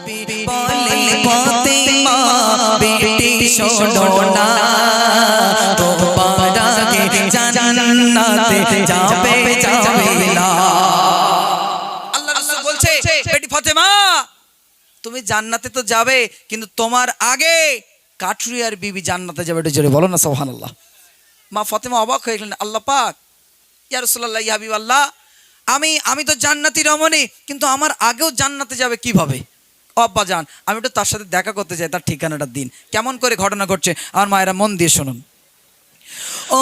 বলে ফাতেমা বেটি শোনো না, তোমার আগে জান্নাতে যাবে না। আল্লাহ রাসূল বলছে, বেটি ফাতেমা তুমি জান্নাতে তো যাবে, কিন্তু তোমার আগে কাঠুরিয়ার বিবি জান্নাতে যাবে। এটা জোরে বলো না সুবহানাল্লাহ। মা ফাতেমা অবাক হয়ে গেলেন, আল্লাহ পাক, ইয়া রাসূলুল্লাহ, ইয়া হাবিবাল্লাহ, আমি তো জান্নাতি রমণী, কিন্তু আমার আগেও জান্নাতে যাবে কিভাবে? ও আব্বা জান, আমি তো তার সাথে দেখা করতে চাই, তার ঠিকানাটা দিন। কেমন করে ঘটনা ঘটছে আমার মায়েরা মন দিয়ে শুনুন। ও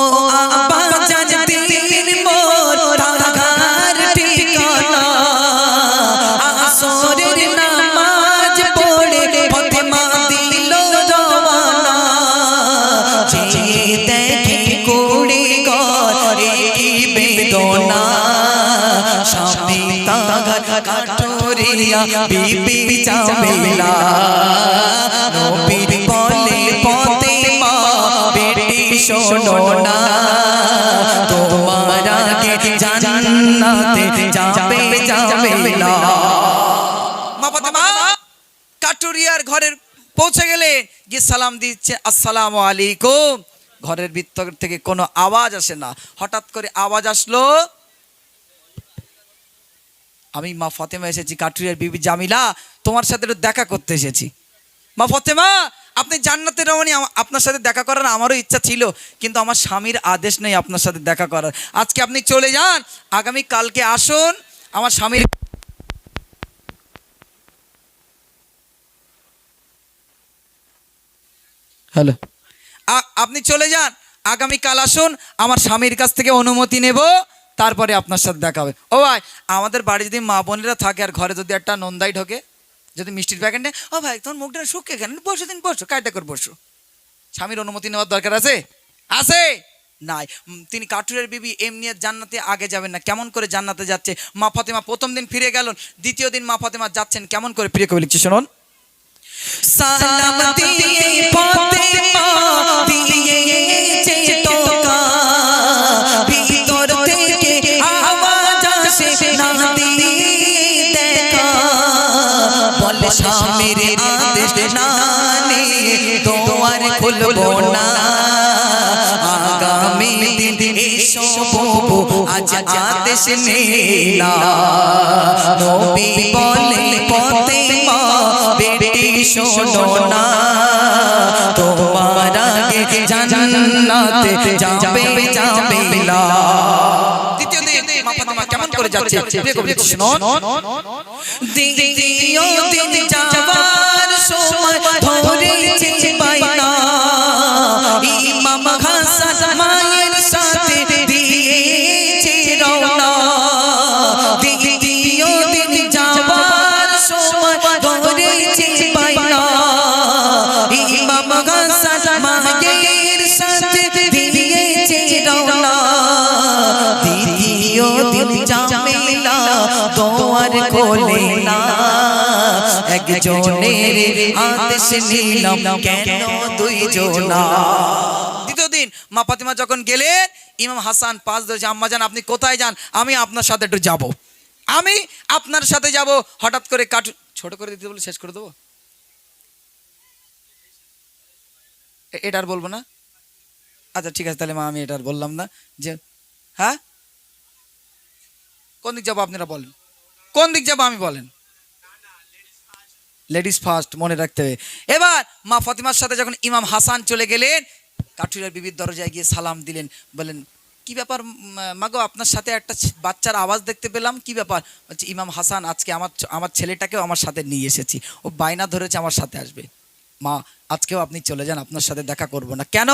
আব্বা জান দিন মোর তাগার ঠিকানা, আসরের নামাজ পড়ে ফাতেমা দিল রওনা, যে দেখে কুড়ি ঘরে কি বেদনা, স্বামী তাগার কাঠুরিয়া বিবি জামিলা, নবী বলে ফাতেমা বেটি শোনো না, তোমার আগে জান্নাতে যাবে না। মা ফাতেমা কাঠুরিয়ার ঘরের পৌঁছে গেলে গিয়ে সালাম দিচ্ছে, আসসালামু আলাইকুম। ঘরের ভিতর থেকে কোনো আওয়াজ আসে না, হঠাৎ করে আওয়াজ আসলো, আমি মা ফাতেমা এসেছি, কাঠুরিয়ার বিবি জামিলা তোমার সাথে একটু দেখা করতে এসেছি। মা ফাতেমা আপনি জান্নাতের রমণী, আপনার সাথে দেখা করার আমারও ইচ্ছা ছিল, কিন্তু আমার স্বামীর আদেশ নেই আপনার সাথে দেখা করার। আজকে আপনি চলে যান, আগামী কালকে আসুন। আমার স্বামীর হ্যালো, আপনি চলে যান, আগামী কাল আসুন, আমার স্বামীর কাছ থেকে অনুমতি নেব, তারপরে আপনার সাথে দেখা হবে। ও ভাই, আমাদের বাড়ি যদি মা বোনেরা থাকে আর ঘরে যদি একটা নন্দাই ঢোকে, যদি মিষ্টির প্যাকেট নেই, ও ভাই তোমার মুখটা শুকিয়ে কেন, বসো দিন, বসো, কায়দা করে বসো। স্বামীর অনুমতি নেওয়ার দরকার আছে? আছে নাই? তিনি কাঠুরিয়ার বিবি এমনি জান্নাতে আগে যাবেন না। কেমন করে জান্নাতে যাচ্ছে? মা ফাতেমা প্রথম দিন ফিরে গেলেন, দ্বিতীয় দিন মা ফাতেমা যাচ্ছেন কেমন করে, প্রিয় কবি লিখছে শুনুন। সালাম দিয়ে ফাতেমা দিয়েছে টোকা, ভিতর থেকে আওয়াজ আসে না দিয়ে দেখা, বলে স্বামীর আদেশ না নিয়ে দুয়ার খুলবো না, আগামী দিন এসো বউ আজ আদেশ নেনা, নবী বলে ফাতেমা বেটি শোনো না, তোমার আগে জান্নাতে যাবে না। দ্বিতীয় দিন মা ফাতেমা কেমন করে যাচ্ছে, শুনুন। দ্বিতীয় দিন যাওয়ার সময় ধরেছে বাইনা, ইমাম হাসান মায়ের সাথে দিয়েছে রওনা, দ্বিতীয় দিন যাওয়ার সময় ধরেছে বাইনা, ইমাম হাসান মায়ের সাথে দিয়েছে রওনা, দ্বিতীয় দিন জামিলা দুয়ার খোলে না, একজনের আদেশ নিলাম কেন দুইজনা। দ্বিতীয় দিন মা ফাতেমা যখন গেলেন, ইমাম হাসান পাঁচ ধরেছে, আম্মা জান আপনি কোথায় যান? আমি আপনার সাথে একটু যাব, আমি আপনার সাথে যাব। হঠাৎ করে কাঠ ছোট করে দিতে বলে শেষ করে দেবো, এটা আর বলবো না? আচ্ছা ঠিক আছে, তাহলে মা আমি এটা আর বললাম না। যে হ্যাঁ, কোন দিক যাবো আপনারা বলেন, কোন দিক যাবো আমি বলেন? লেডিস ফার্স্ট, মনে রাখতে হবে। এবার মা ফাতেমার সাথে যখন ইমাম হাসান চলে গেলেন, কাঠুরিয়ার বিবির দরজায় গিয়ে সালাম দিলেন, বলেন কি ব্যাপার মাগো, আপনার সাথে একটা বাচ্চার আওয়াজ দেখতে পেলাম, কি ব্যাপার? বলছে ইমাম হাসান আজকে আমার ছেলেটাকেও আমার সাথে নিয়ে এসেছি, ও বায়না ধরেছে আমার সাথে আসবে। মা আজকেও আপনি চলে যান, আপনার সাথে দেখা করব না। কেন?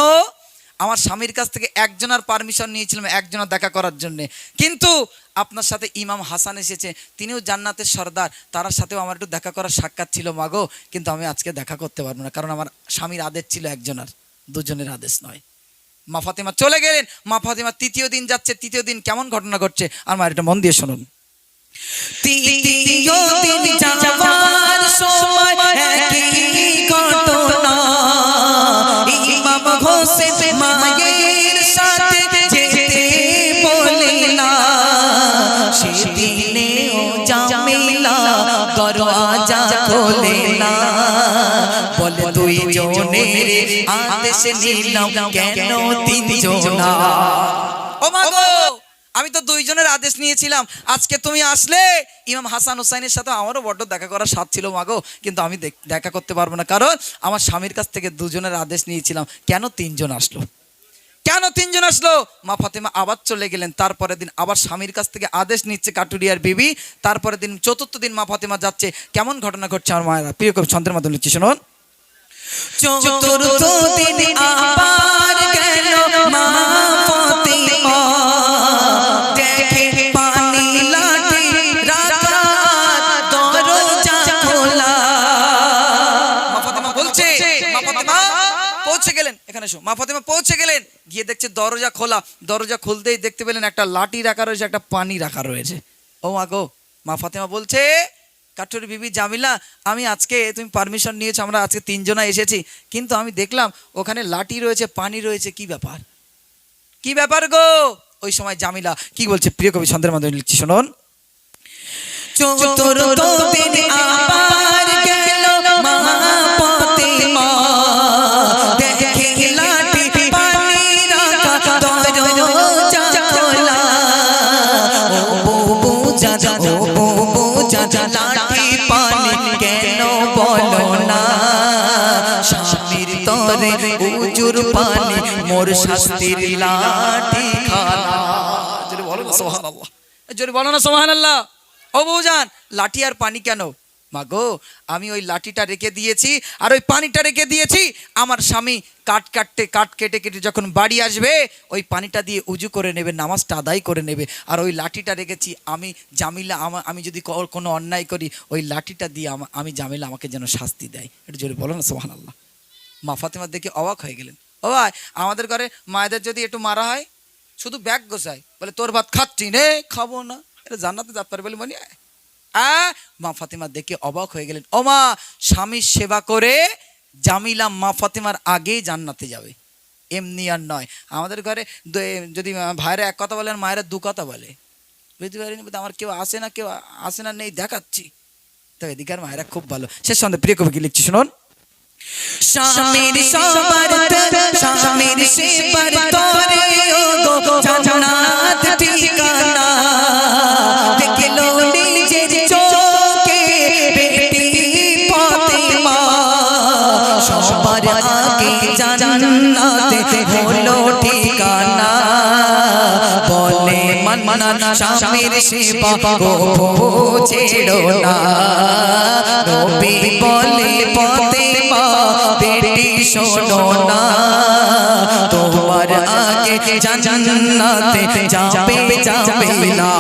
আমার স্বামীর কাছ থেকে একজনের পারমিশন নিয়েছিলাম একজনের দেখা করার জন্যে, কিন্তু আপনার সাথে ইমাম হাসান এসেছে, তিনিও জান্নাতের সর্দার, তার সাথেও আমার একটু দেখা করার সাক্ষাৎ ছিল মাগো, কিন্তু আমি আজকে দেখা করতে পারবো না, কারণ আমার স্বামীর আদেশ ছিল একজনের, দুজনের আদেশ নয়। মা ফাতেমা চলে গেলেন। মা ফাতেমা তৃতীয় দিন যাচ্ছে, তৃতীয় দিন কেমন ঘটনা ঘটছে আর মা এটা মন দিয়ে শুনুন। তৃতীয় দিন যাওয়ার সময় একই ঘটনা, ইমাম হোসেন মায়ের সাথে যেতে বলে না, সেদিনেও জামিলা দরওয়াজা খোলে না, বলে দুইজনের আদেশ নিলাম কেন তিনজনা। ও মা গো, আমি তো দুইজনের আদেশ নিয়েছিলাম, আজকে তুমি আসলে ইমাম হাসান হুসাইনের সাথে আমারও বড্ড দেখা করার স্বাদ ছিল মাগো, কিন্তু আমি দেখা করতে পারবো না, কারণ আমার স্বামীর কাছ থেকে দুজনের আদেশ নিয়েছিলাম। কেন তিনজন আসলো, কেন তিনজন আসলো? মা ফাতেমা আবার চলে গেলেন। তারপরের দিন আবার স্বামীর কাছ থেকে আদেশ নিচ্ছে কাটুরিয়ার বিবি। তারপরের দিন চতুর্থ দিন মা ফাতেমা যাচ্ছে। কেমন ঘটনা ঘটছে আমার মায়েরা, প্রিয় কবি ছন্দের মাধ্যমে লিখছি শুনুন। চতুর্থ দিন আবার গেল মা ফাতেমা, দেখে পানি লাঠি রাখা দরজা খোলা। মা ফাতেমা বলছে, মা ফাতেমা পৌঁছে গেলেন, এখানে এসো। মা ফাতেমা পৌঁছে গেলেন, গিয়ে দেখছে দরজা খোলা। দরজা খুলতেই দেখতে পেলেন একটা লাঠি রাখা রয়েছে, একটা পানি রাখা রয়েছে। ও মা গো, মা ফাতেমা বলছে, কাঠুরি বিবি জামিলা, আমি আজকে, তুমি পারমিশন নিয়েছো, আমরা আজকে তিনজনা এসেছি, কিন্তু আমি দেখলাম ওখানে লাঠি রয়েছে, পানি রয়েছে, কি ব্যাপার, কি ব্যাপার গো? ওই সময় জামিলা কি বলছে, প্রিয় কবি ছন্দের মাধ্যমে লিখছি শুনুন। চতুর্থ দিন আবার গেল মা ফাতেমা, দেখে লাঠি পানি রাখা দরজা খোলা। ও বুবু জাজা, ও বুবু জাজা, লাঠি পানি কেন বলো না? স্বামীর তরে উজুর পানি, মোর শাস্তির লাঠি খানা। জোরে বলো না সুবহানাল্লাহ, জোরে বলো না সুবহানাল্লাহ। ও বউজান, লাঠি আর পানি কেন? মাগো, আমি ওই লাঠিটা রেখে দিয়েছি আর ওই পানিটা রেখে দিয়েছি, আমার স্বামী কাঠ কেটে কেটে যখন বাড়ি আসবে ওই পানিটা দিয়ে উজু করে নেবে, নামাজটা আদায় করে নেবে। আর ওই লাঠিটা রেখেছি আমি জামিলা, আমি যদি কোনো অন্যায় করি ওই লাঠিটা দিয়ে আমি জামিলা আমাকে যেন শাস্তি দেয়। এটা জোরে বলো না সুবহানাল্লাহ। মা ফাতেমা দেখে অবাক হয়ে গেলেন। ও ভাই, আমাদের ঘরে মায়েদের যদি একটু মারা হয় শুধু ব্যাগ গোছায়, বলে তোর ভাত খাচ্ছি নে, খাবো না, এটা জান্নাতে যাতে পারে বলে মনে হয়। মা ফাতেমা দেখে অবাক হয়ে গেলেন। ও মা, স্বামীর সেবা করে জামিলা মা ফাতেমার আগেই জান্নাতে যাবে, এমনি আর নয়। আমাদের ঘরে যদি ভাইরা এক কথা বলে আর মায়েরা দু কথা বলে, বুঝতে পারিনি, আমার কেউ আসে না, কেউ আসে না নেই দেখাচ্ছি। তো এদিকে আর মায়েরা খুব ভালো। শেষ সন্ধ্যে প্রিয় কবি কি লিখছি শুনুন। স্বামীর সবার স্বামীর সেবার তরে ও গো জান্নাত ঠিকানা, দেখলো নিজের চোখে বেটি ফাতেমা, সবার আগে জান্নাতে হলো ঠিকানা। বলে মান্নান স্বামীর সেবা গো ছেড়ো না, নবী বলে ফাতেমা বেটি শোনো না, তোমার আগে জান্নাতে যাবে না।